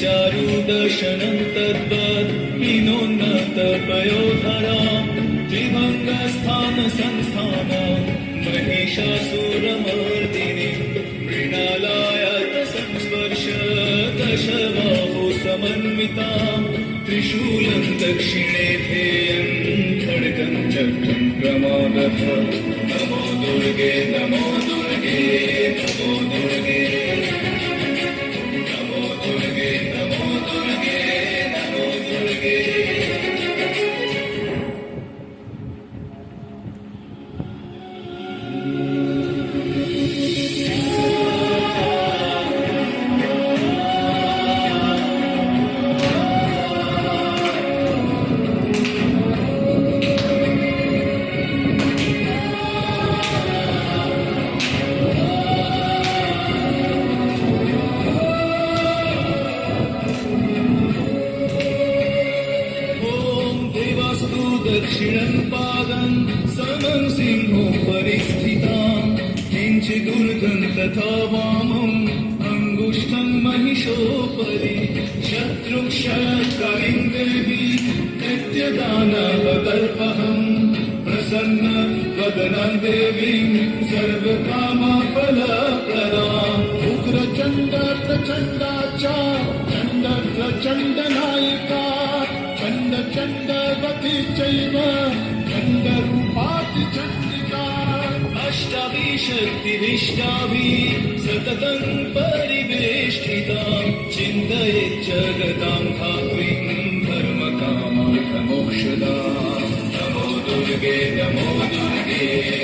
सुचारुदर्शनं तद्वत् विनोन्नत पयोधरा त्रिभङ्गस्थान संस्थान महिषासुरमर्दिनि मृणालयात संस्पर्श दशबाहु समन्विता त्रिशूलं दक्षिणे ध्येयं खड्गं चक्रं प्रमादथ नमो दुर्गे नमो दुर्गे नमो दुर्गे दक्षिणं पादं समं सिंहोपरि स्थितां किञ्चिदूर्ध्वं तथा वामम् अङ्गुष्ठं महिषोपरि शत्रुक्षयकारिं देवी नित्यदानवदर्पहं प्रसन्न वदनं देवीं सर्वकामफलप्रदाम् उग्रचण्ड प्रचण्डा च चण्ड प्रचण्डनायिका चण्ड चण्डवती चैव चण्डरूपाति चण्डिका अष्टाभिशक्तिभिष्टाभिः सततं परिवेष्टिता चिन्तयेत् जगतां धात्रीं धर्मकामार्थमोक्षदां नमो दुर्गे नमो दुर्गे